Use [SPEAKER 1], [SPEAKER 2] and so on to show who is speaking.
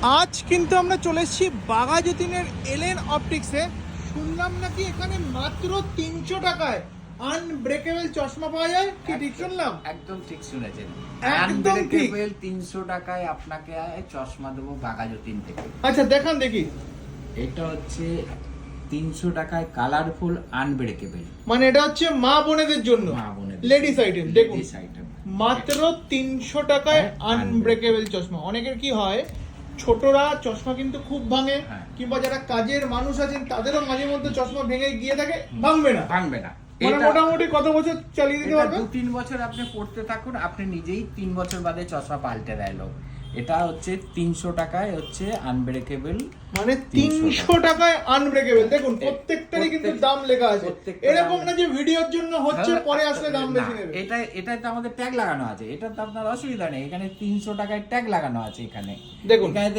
[SPEAKER 1] আজ কিন্তু আমরা চলে এসেছি বাঘাযতীনের এলেন অপটিক্সে। শুনলাম নাকি এখানে মাত্র 300 টাকায় আনব্রেকেবল চশমা পাওয়া যায়, কি ঠিক শুনলাম?
[SPEAKER 2] একদম ঠিক শুনেছেন,
[SPEAKER 1] একদম ঠিক।
[SPEAKER 2] 300 টাকায় আপনাকে চশমা দেবো বাঘাযতীন থেকে।
[SPEAKER 1] আচ্ছা দেখান দেখি।
[SPEAKER 2] এটা হচ্ছে 300 টাকায় কালারফুল আনব্রেকেবল,
[SPEAKER 1] মানে এটা হচ্ছে মা বোনেদের জন্য,
[SPEAKER 2] মা বোনেদের
[SPEAKER 1] লেডিস আইটেম। দেখুন
[SPEAKER 2] Ladies item।
[SPEAKER 1] মাত্র 300 টাকায়
[SPEAKER 2] হ্যাঁ,
[SPEAKER 1] আনব্রেকেবল চশমা। অনেকের কি হয়, ছোটরা চশমা কিন্তু খুব ভাঙে,
[SPEAKER 2] হ্যাঁ।
[SPEAKER 1] কিংবা যারা কাজের মানুষ আছেন তাদেরও মাঝে মধ্যে চশমা ভেঙে গিয়ে থাকে, ভাঙবে না।
[SPEAKER 2] ভাঙবে না।
[SPEAKER 1] মানে
[SPEAKER 2] এটা-
[SPEAKER 1] মোটামুটি কত বছর চালিয়ে দিতে
[SPEAKER 2] এটা
[SPEAKER 1] পারবে?
[SPEAKER 2] 2-3 বছর আপনি পড়তে থাকুন, আপনি নিজেই 3 বছর বাদে চশমা পাল্টে দেয় লোক। এটা হচ্ছে 300 টাকায় হচ্ছে আনব্রেকেবল,
[SPEAKER 1] মানে 300 টাকায় আনব্রেকেবল। দেখুন প্রত্যেকটারই কিন্তু দাম লেখা আছে,
[SPEAKER 2] প্রত্যেকটা
[SPEAKER 1] এরকম
[SPEAKER 2] দাম-
[SPEAKER 1] না যে ভিডিওর জন্য হচ্ছে পরে আসলে দাম বেশি নেবে।
[SPEAKER 2] এটাতে আমাদের ট্যাগ লাগানো আছে, এটা তো আপনার অসুবিধা নেই। এখানে 300 টাকায় ট্যাগ লাগানো আছে। এখানে
[SPEAKER 1] দেখুন।
[SPEAKER 2] এখানে